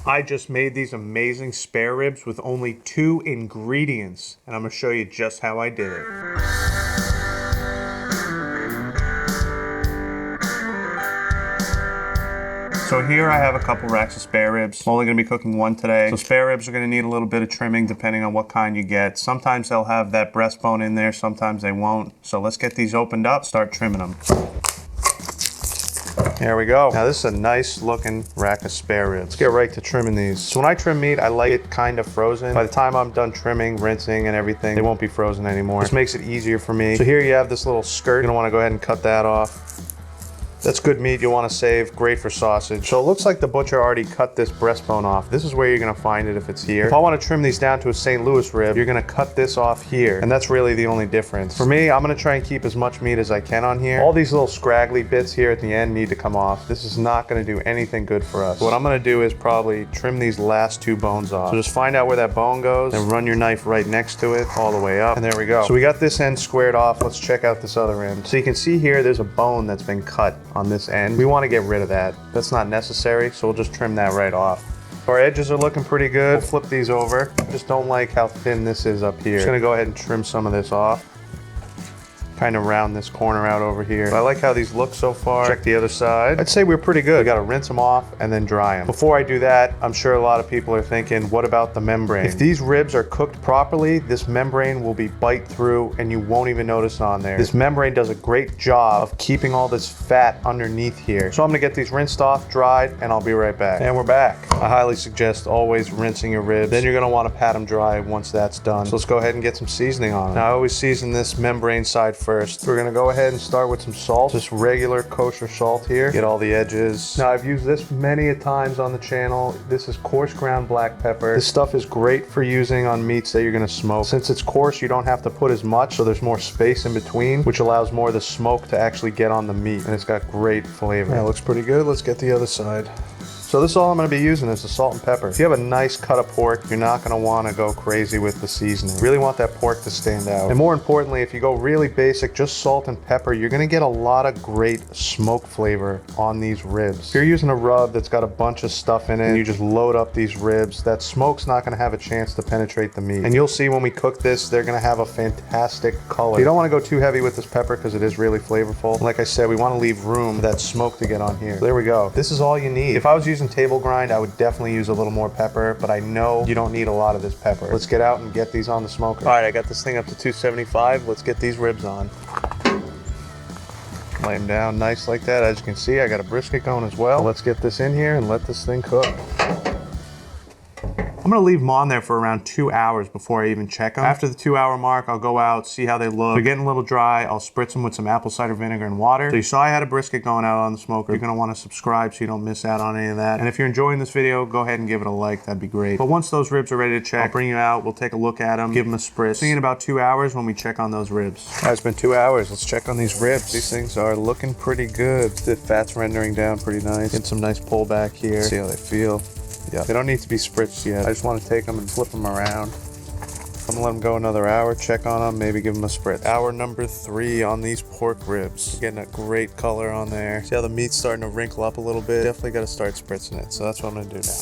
I just made these amazing spare ribs with only 2 ingredients, and I'm gonna show you just how I did it. So here I have a couple racks of spare ribs. I'm only gonna be cooking one today. So spare ribs are gonna need a little bit of trimming depending on what kind you get. Sometimes they'll have that breastbone in there, sometimes they won't. So let's get these opened up, start trimming them. There we go. Now this is a nice looking rack of spare ribs. Let's get right to trimming these. So when I trim meat, I like it kind of frozen. By the time I'm done trimming, rinsing and everything, they won't be frozen anymore. This makes it easier for me. So here you have this little skirt. You're gonna wanna go ahead and cut that off. That's good meat you'll want to save, great for sausage. So it looks like the butcher already cut this breastbone off. This is where you're gonna find it if it's here. If I want to trim these down to a St. Louis rib, you're gonna cut this off here. And that's really the only difference. For me, I'm gonna try and keep as much meat as I can on here. All these little scraggly bits here at the end need to come off. This is not gonna do anything good for us. What I'm gonna do is probably trim these last 2 bones off. So just find out where that bone goes and run your knife right next to it all the way up. And there we go. So we got this end squared off. Let's check out this other end. So you can see here, there's a bone that's been cut on this end. We want to get rid of that. That's not necessary, so we'll just trim that right off. Our edges are looking pretty good. We'll flip these over. Just don't like how thin this is up here. Just gonna go ahead and trim some of this off. Kind of round this corner out over here. But I like how these look so far. Check the other side. I'd say we're pretty good. We gotta rinse them off and then dry them. Before I do that, I'm sure a lot of people are thinking, what about the membrane? If these ribs are cooked properly, this membrane will be bite through and you won't even notice on there. This membrane does a great job of keeping all this fat underneath here. So I'm gonna get these rinsed off, dried, and I'll be right back. And we're back. I highly suggest always rinsing your ribs. Then you're gonna wanna pat them dry once that's done. So let's go ahead and get some seasoning on them. Now I always season this membrane side first. We're gonna go ahead and start with some salt, just regular kosher salt here. Get all the edges. Now I've used this many a times on the channel. This is coarse ground black pepper. This stuff is great for using on meats that you're gonna smoke. Since it's coarse, you don't have to put as much, so there's more space in between, which allows more of the smoke to actually get on the meat, and it's got great flavor. That looks pretty good. Let's get the other side. So this is all I'm gonna be using is the salt and pepper. If you have a nice cut of pork, you're not gonna wanna go crazy with the seasoning. You really want that pork to stand out. And more importantly, if you go really basic, just salt and pepper, you're gonna get a lot of great smoke flavor on these ribs. If you're using a rub that's got a bunch of stuff in it, and you just load up these ribs, that smoke's not gonna have a chance to penetrate the meat. And you'll see when we cook this, they're gonna have a fantastic color. You don't wanna go too heavy with this pepper because it is really flavorful. Like I said, we wanna leave room for that smoke to get on here. So there we go. This is all you need. If I was using table grind, I would definitely use a little more pepper, but I know you don't need a lot of this pepper. Let's get out and get these on the smoker. All right, I got this thing up to 275. Let's get these ribs on. Lay them down nice like that. As you can see, I got a brisket going as well. Let's get this in here and let this thing cook. I'm gonna leave them on there for around 2 hours before I even check them. After the 2-hour mark, I'll go out, see how they look. They're getting a little dry. I'll spritz them with some apple cider vinegar and water. So you saw I had a brisket going out on the smoker. You're gonna wanna subscribe so you don't miss out on any of that. And if you're enjoying this video, go ahead and give it a like. That'd be great. But once those ribs are ready to check, I'll bring you out. We'll take a look at them, give them a spritz. See you in about 2 hours when we check on those ribs. All right, it's been 2 hours. Let's check on these ribs. These things are looking pretty good. The fat's rendering down pretty nice. Get some nice pull back here. See how they feel. Yeah, they don't need to be spritzed yet. I just want to take them and flip them around. I'm gonna let them go another hour, check on them, maybe give them a spritz. Hour number 3 on these pork ribs. Getting a great color on there. See how the meat's starting to wrinkle up a little bit? Definitely gotta start spritzing it, so that's what I'm gonna do now.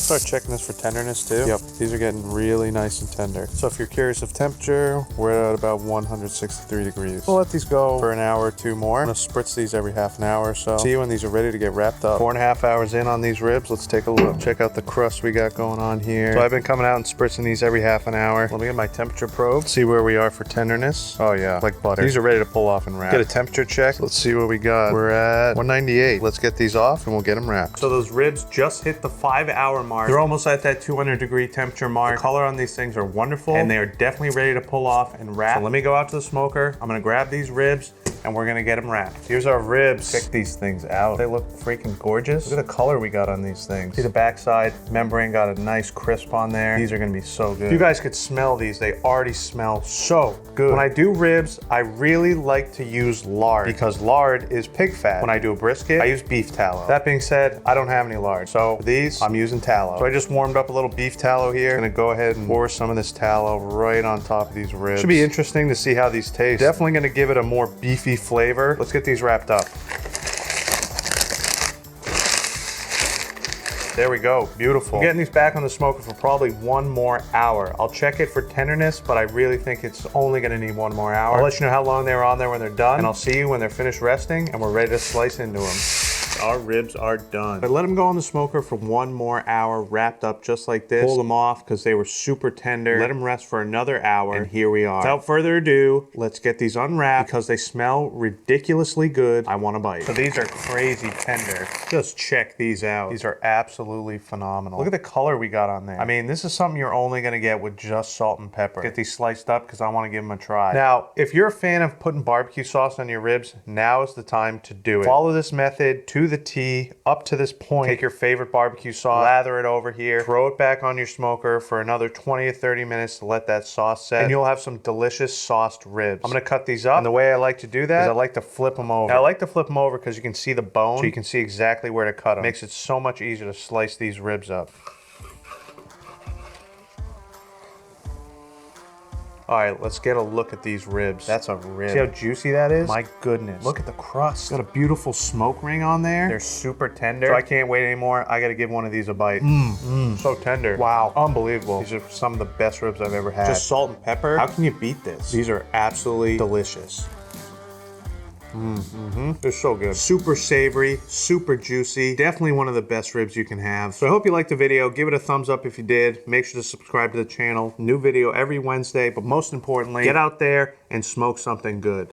Start checking this for tenderness too. Yep, these are getting really nice and tender. So if you're curious of temperature, we're at about 163 degrees. We'll let these go for an hour or 2 more. I'm gonna spritz these every half an hour or so. See when these are ready to get wrapped up. 4.5 hours in on these ribs. Let's take a look. Check out the crust we got going on here. So I've been coming out and spritzing these every half an hour. Let me get my temperature probe. See where we are for tenderness. Oh yeah, like butter. These are ready to pull off and wrap. Get a temperature check. Let's see what we got. We're at 198. Let's get these off and we'll get them wrapped. So those ribs just hit the 5-hour mark. They're almost at that 200-degree temperature mark. The color on these things are wonderful and they are definitely ready to pull off and wrap. So let me go out to the smoker. I'm gonna grab these ribs and we're gonna get them wrapped. Here's our ribs. Check these things out. They look freaking gorgeous. Look at the color we got on these things. See the backside membrane got a nice crisp on there. These are gonna be so good. If you guys could smell these, they already smell so good. When I do ribs, I really like to use lard because lard is pig fat. When I do a brisket, I use beef tallow. That being said, I don't have any lard. So for these, I'm using tallow. So I just warmed up a little beef tallow here. I'm gonna go ahead and pour some of this tallow right on top of these ribs. Should be interesting to see how these taste. Definitely gonna give it a more beefy flavor. Let's get these wrapped up. There we go, beautiful. I'm getting these back on the smoker for probably 1 more hour. I'll check it for tenderness, but I really think it's only gonna need 1 more hour. I'll let you know how long they were on there when they're done, and I'll see you when they're finished resting and we're ready to slice into them. Our ribs are done. I let them go on the smoker for 1 more hour, wrapped up just like this. Pull them off because they were super tender. Let them rest for another hour, and here we are. Without further ado, let's get these unwrapped because they smell ridiculously good. I want to bite. So these are crazy tender. Just check these out. These are absolutely phenomenal. Look at the color we got on there. I mean, this is something you're only gonna get with just salt and pepper. Get these sliced up because I want to give them a try. Now, if you're a fan of putting barbecue sauce on your ribs, now is the time to do it. Follow this method to the T up to this point. Take your favorite barbecue sauce, lather it over here, throw it back on your smoker for another 20 to 30 minutes to let that sauce set, and you'll have some delicious sauced ribs. I'm gonna cut these up, and the way I like to do that is I like to flip them over. Now, I like to flip them over because you can see the bone, so you can see exactly where to cut them. Makes it so much easier to slice these ribs up. All right, let's get a look at these ribs. That's a rib. See how juicy that is? My goodness. Look at the crust. Got a beautiful smoke ring on there. They're super tender. So I can't wait anymore. I gotta give one of these a bite. So tender. Wow, unbelievable. These are some of the best ribs I've ever had. Just salt and pepper. How can you beat this? These are absolutely delicious. They're so good. Super savory, super juicy. Definitely one of the best ribs you can have. So I hope you liked the video. Give it a thumbs up if you did. Make sure to subscribe to the channel. New video every Wednesday, but most importantly, get out there and smoke something good.